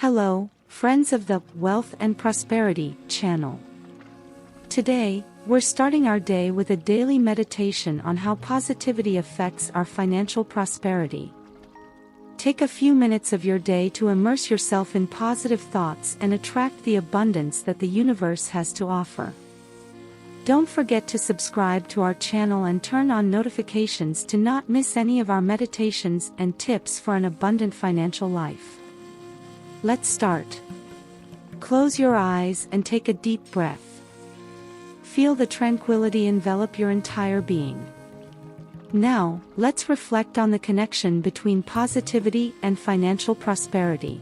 Hello, friends of the Wealth and Prosperity channel. Today, we're starting our day with a daily meditation on how positivity affects our financial prosperity. Take a few minutes of your day to immerse yourself in positive thoughts and attract the abundance that the universe has to offer. Don't forget to subscribe to our channel and turn on notifications to not miss any of our meditations and tips for an abundant financial life. Let's start. Close your eyes and take a deep breath. Feel the tranquility envelop your entire being. Now, let's reflect on the connection between positivity and financial prosperity.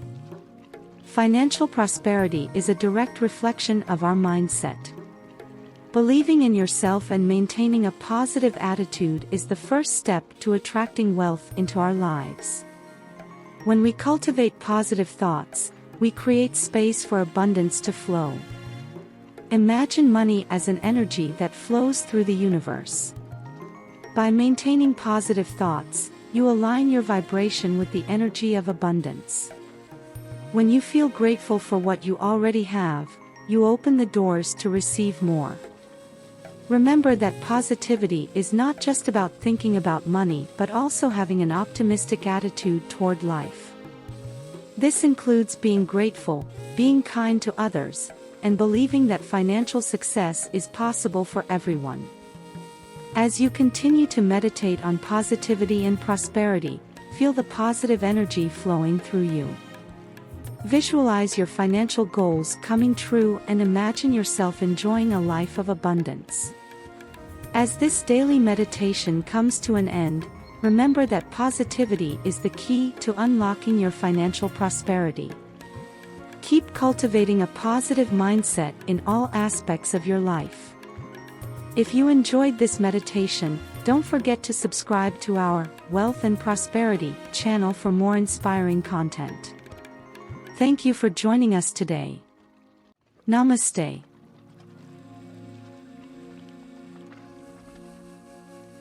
Financial prosperity is a direct reflection of our mindset. Believing in yourself and maintaining a positive attitude is the first step to attracting wealth into our lives. When we cultivate positive thoughts, we create space for abundance to flow. Imagine money as an energy that flows through the universe. By maintaining positive thoughts, you align your vibration with the energy of abundance. When you feel grateful for what you already have, you open the doors to receive more. Remember that positivity is not just about thinking about money but also having an optimistic attitude toward life. This includes being grateful, being kind to others, and believing that financial success is possible for everyone. As you continue to meditate on positivity and prosperity, feel the positive energy flowing through you. Visualize your financial goals coming true and imagine yourself enjoying a life of abundance. As this daily meditation comes to an end, remember that positivity is the key to unlocking your financial prosperity. Keep cultivating a positive mindset in all aspects of your life. If you enjoyed this meditation, don't forget to subscribe to our Wealth and Prosperity channel for more inspiring content. Thank you for joining us today. Namaste.